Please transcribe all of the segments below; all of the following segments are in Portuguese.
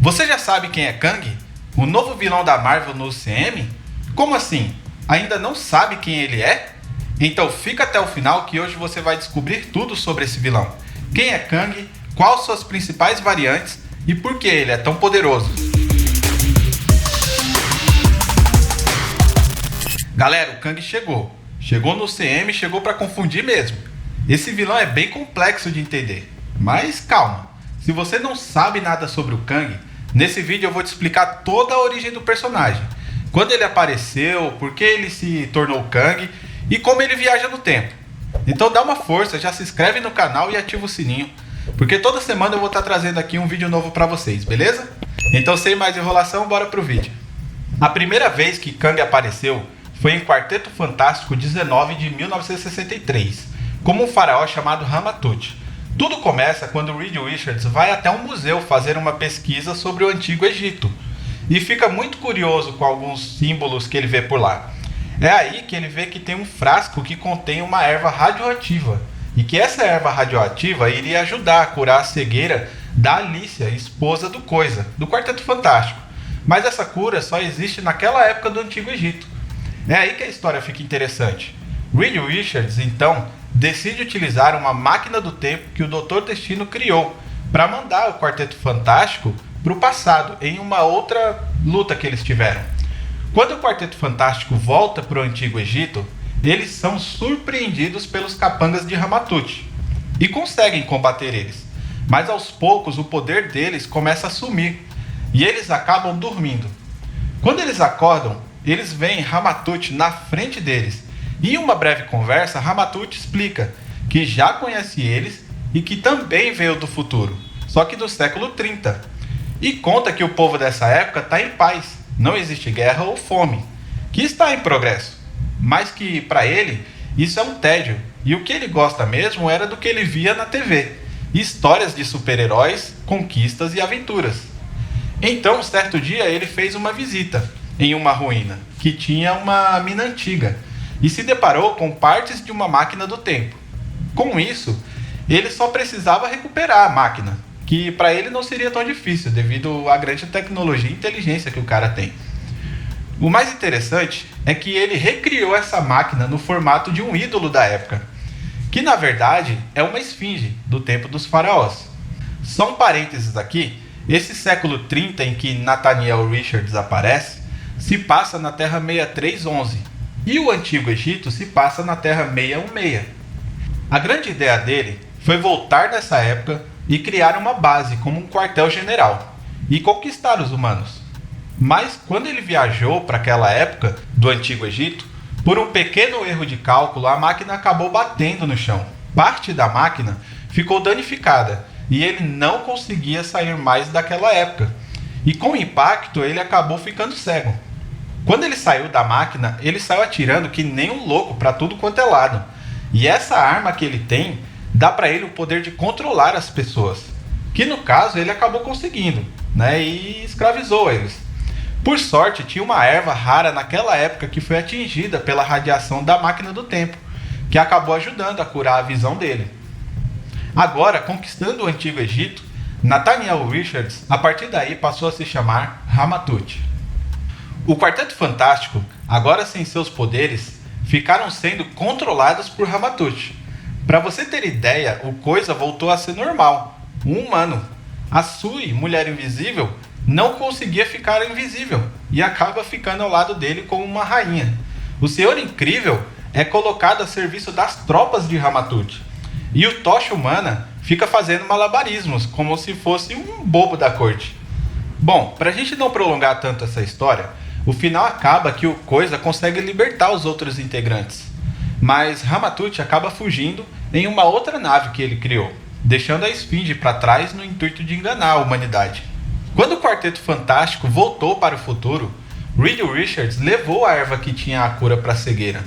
Você já sabe quem é Kang? O novo vilão da Marvel no UCM? Como assim? Ainda não sabe quem ele é? Então fica até o final que hoje você vai descobrir tudo sobre esse vilão. Quem é Kang, quais suas principais variantes e por que ele é tão poderoso. Galera, o Kang chegou. Chegou no UCM, chegou para confundir mesmo. Esse vilão é bem complexo de entender. Mas calma, se você não sabe nada sobre o Kang, nesse vídeo eu vou te explicar toda a origem do personagem. Quando ele apareceu, por que ele se tornou Kang e como ele viaja no tempo. Então dá uma força, já se inscreve no canal e ativa o sininho, porque toda semana eu vou estar trazendo aqui um vídeo novo para vocês, beleza? Então sem mais enrolação, bora pro vídeo. A primeira vez que Kang apareceu foi em Quarteto Fantástico 19 de 1963, como um faraó chamado Ramatut. Tudo começa quando Reed Richards vai até um museu fazer uma pesquisa sobre o Antigo Egito e fica muito curioso com alguns símbolos que ele vê por lá. É aí que ele vê que tem um frasco que contém uma erva radioativa e que essa erva radioativa iria ajudar a curar a cegueira da Alicia, esposa do Coisa, do Quarteto Fantástico. Mas essa cura só existe naquela época do Antigo Egito. É aí que a história fica interessante. Reed Richards, então, decide utilizar uma máquina do tempo que o Dr. Destino criou para mandar o Quarteto Fantástico para o passado, em uma outra luta que eles tiveram. Quando o Quarteto Fantástico volta para o Antigo Egito, eles são surpreendidos pelos capangas de Ramatut e conseguem combater eles. Mas aos poucos o poder deles começa a sumir e eles acabam dormindo. Quando eles acordam, eles veem Ramatut na frente deles. E em uma breve conversa, Ramatut explica que já conhece eles e que também veio do futuro, só que do século 30. E conta que o povo dessa época está em paz, não existe guerra ou fome, que está em progresso. Mas que para ele isso é um tédio, e o que ele gosta mesmo era do que ele via na TV, histórias de super-heróis, conquistas e aventuras. Então, certo dia, ele fez uma visita em uma ruína, que tinha uma mina antiga, e se deparou com partes de uma máquina do tempo. Com isso, ele só precisava recuperar a máquina, que para ele não seria tão difícil, devido à grande tecnologia e inteligência que o cara tem. O mais interessante é que ele recriou essa máquina no formato de um ídolo da época, que na verdade é uma esfinge do tempo dos faraós. Só um parênteses aqui, esse século 30 em que Nathaniel Richards aparece, se passa na Terra 6311, e o Antigo Egito se passa na Terra 616. A grande ideia dele foi voltar nessa época e criar uma base como um quartel-general e conquistar os humanos. Mas quando ele viajou para aquela época do Antigo Egito, por um pequeno erro de cálculo, a máquina acabou batendo no chão. Parte da máquina ficou danificada e ele não conseguia sair mais daquela época. E com o impacto ele acabou ficando cego. Quando ele saiu da máquina, ele saiu atirando que nem um louco para tudo quanto é lado. E essa arma que ele tem dá para ele o poder de controlar as pessoas, que no caso ele acabou conseguindo, e escravizou eles. Por sorte, tinha uma erva rara naquela época que foi atingida pela radiação da máquina do tempo, que acabou ajudando a curar a visão dele. Agora, conquistando o Antigo Egito, Nathaniel Richards, a partir daí, passou a se chamar Ramatut. O Quarteto Fantástico, agora sem seus poderes, ficaram sendo controlados por Ramatut. Para você ter ideia, o Coisa voltou a ser normal, um humano. A Sui, Mulher Invisível, não conseguia ficar invisível e acaba ficando ao lado dele como uma rainha. O Senhor Incrível é colocado a serviço das tropas de Ramatut. E o Tocha Humana fica fazendo malabarismos, como se fosse um bobo da corte. Bom, para a gente não prolongar tanto essa história, o final acaba que o Coisa consegue libertar os outros integrantes. Mas Ramatut acaba fugindo em uma outra nave que ele criou, deixando a esfinge para trás no intuito de enganar a humanidade. Quando o Quarteto Fantástico voltou para o futuro, Reed Richards levou a erva que tinha a cura para a cegueira.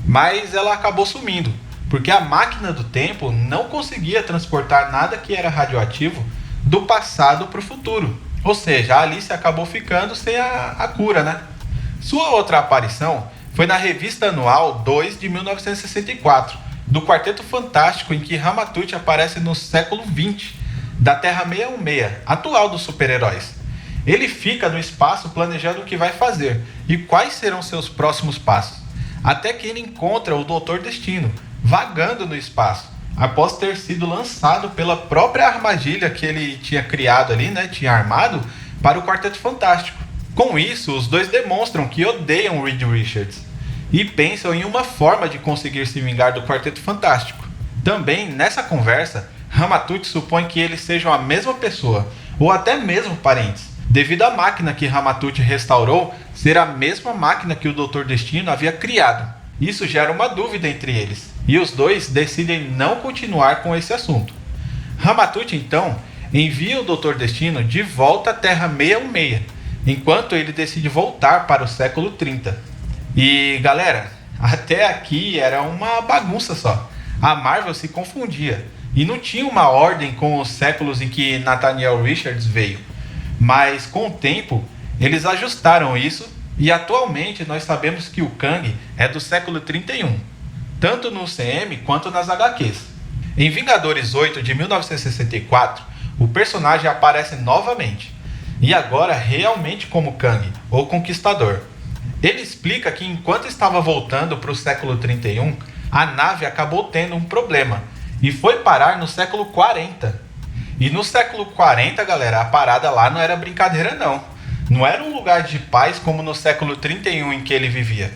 Mas ela acabou sumindo, porque a máquina do tempo não conseguia transportar nada que era radioativo do passado para o futuro. Ou seja, a Alice acabou ficando sem a cura, Sua outra aparição foi na revista anual 2 de 1964, do Quarteto Fantástico, em que Ramatut aparece no século XX, da Terra 616, atual dos super-heróis. Ele fica no espaço planejando o que vai fazer e quais serão seus próximos passos, até que ele encontra o Doutor Destino, vagando no espaço, após ter sido lançado pela própria armadilha que ele tinha criado ali, né, tinha armado para o Quarteto Fantástico. Com isso, os dois demonstram que odeiam Reed Richards e pensam em uma forma de conseguir se vingar do Quarteto Fantástico. Também, nessa conversa, Ramatut supõe que eles sejam a mesma pessoa, ou até mesmo parentes, devido à máquina que Ramatut restaurou ser a mesma máquina que o Doutor Destino havia criado. Isso gera uma dúvida entre eles, e os dois decidem não continuar com esse assunto. Ramatut, então, envia o Doutor Destino de volta à Terra 616, enquanto ele decide voltar para o século 30. E galera, até aqui era uma bagunça só. A Marvel se confundia e não tinha uma ordem com os séculos em que Nathaniel Richards veio. Mas com o tempo, eles ajustaram isso e atualmente nós sabemos que o Kang é do século 31, tanto no CM quanto nas HQs. Em Vingadores 8 de 1964, o personagem aparece novamente, e agora realmente como Kang, ou Conquistador. Ele explica que enquanto estava voltando para o século 31, a nave acabou tendo um problema e foi parar no século 40. E no século 40, galera, a parada lá não era brincadeira não. Não era um lugar de paz como no século 31 em que ele vivia.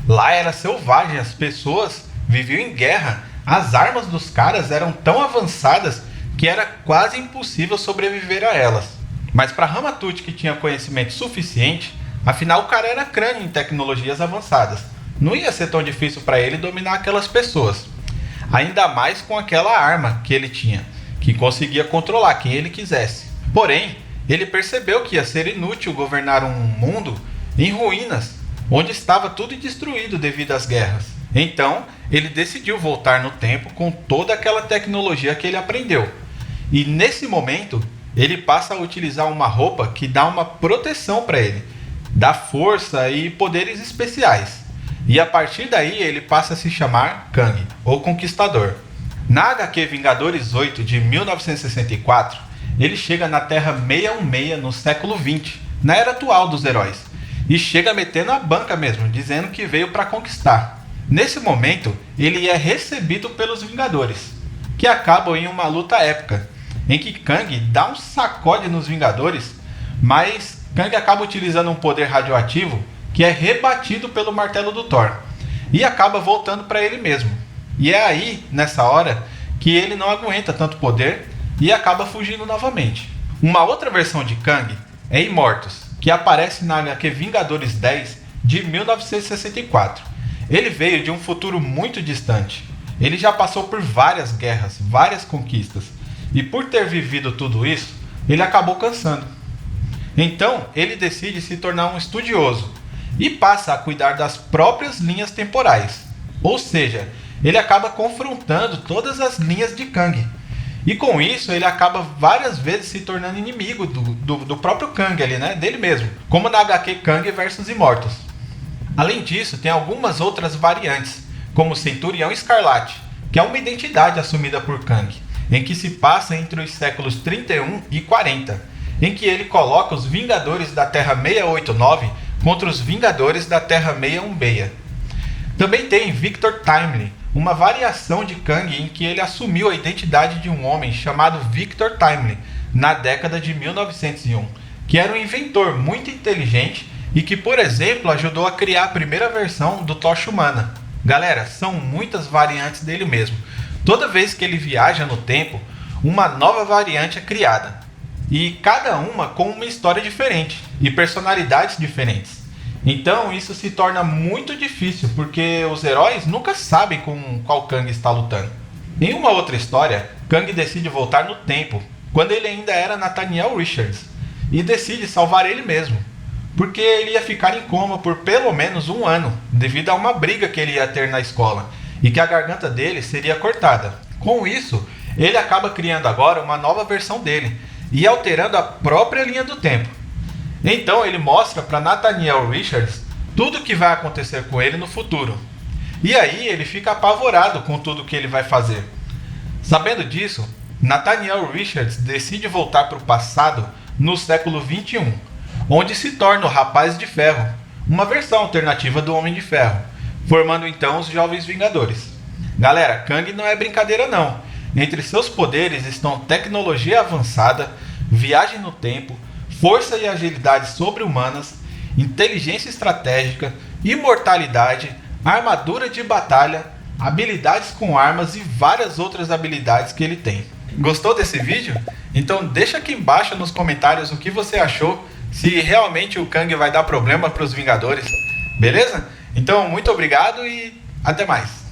Lá era selvagem, as pessoas viviam em guerra, as armas dos caras eram tão avançadas que era quase impossível sobreviver a elas. Mas para Ramatut, que tinha conhecimento suficiente, afinal o cara era crânio em tecnologias avançadas, não ia ser tão difícil para ele dominar aquelas pessoas. Ainda mais com aquela arma que ele tinha, que conseguia controlar quem ele quisesse. Porém, ele percebeu que ia ser inútil governar um mundo em ruínas, onde estava tudo destruído devido às guerras. Então, ele decidiu voltar no tempo com toda aquela tecnologia que ele aprendeu. E nesse momento, ele passa a utilizar uma roupa que dá uma proteção para ele, dá força e poderes especiais. E a partir daí ele passa a se chamar Kang, ou Conquistador. Na HQ Vingadores 8 de 1964, ele chega na Terra 616 no século 20, na era atual dos heróis, e chega metendo a banca mesmo, dizendo que veio para conquistar. Nesse momento, ele é recebido pelos Vingadores, que acabam em uma luta épica, em que Kang dá um sacode nos Vingadores, mas Kang acaba utilizando um poder radioativo que é rebatido pelo martelo do Thor, e acaba voltando para ele mesmo. E é aí, nessa hora, que ele não aguenta tanto poder e acaba fugindo novamente. Uma outra versão de Kang é Imortus, que aparece na HQ Vingadores 10 de 1964. Ele veio de um futuro muito distante. Ele já passou por várias guerras, várias conquistas, e por ter vivido tudo isso, ele acabou cansando. Então, ele decide se tornar um estudioso e passa a cuidar das próprias linhas temporais. Ou seja, ele acaba confrontando todas as linhas de Kang. E com isso, ele acaba várias vezes se tornando inimigo do próprio Kang ali, né? Dele mesmo. Como na HQ Kang vs Imortus. Além disso, tem algumas outras variantes, como Centurião Escarlate, que é uma identidade assumida por Kang, em que se passa entre os séculos 31 e 40, em que ele coloca os Vingadores da Terra 689 contra os Vingadores da Terra 616. Também tem Victor Timely, uma variação de Kang em que ele assumiu a identidade de um homem chamado Victor Timely na década de 1901, que era um inventor muito inteligente e que, por exemplo, ajudou a criar a primeira versão do Tocha Humana. Galera, são muitas variantes dele mesmo. Toda vez que ele viaja no tempo, uma nova variante é criada. E cada uma com uma história diferente e personalidades diferentes. Então isso se torna muito difícil, porque os heróis nunca sabem com qual Kang está lutando. Em uma outra história, Kang decide voltar no tempo, quando ele ainda era Nathaniel Richards, e decide salvar ele mesmo, porque ele ia ficar em coma por pelo menos um ano, devido a uma briga que ele ia ter na escola, e que a garganta dele seria cortada. Com isso, ele acaba criando agora uma nova versão dele, e alterando a própria linha do tempo. Então ele mostra para Nathaniel Richards tudo o que vai acontecer com ele no futuro. E aí ele fica apavorado com tudo que ele vai fazer. Sabendo disso, Nathaniel Richards decide voltar para o passado no século 21, onde se torna o Rapaz de Ferro, uma versão alternativa do Homem de Ferro, formando então os Jovens Vingadores. Galera, Kang não é brincadeira não. Entre seus poderes estão tecnologia avançada, viagem no tempo, força e agilidade sobre-humanas, inteligência estratégica, imortalidade, armadura de batalha, habilidades com armas e várias outras habilidades que ele tem. Gostou desse vídeo? Então deixa aqui embaixo nos comentários o que você achou, se realmente o Kang vai dar problema para os Vingadores, beleza? Então muito obrigado e até mais!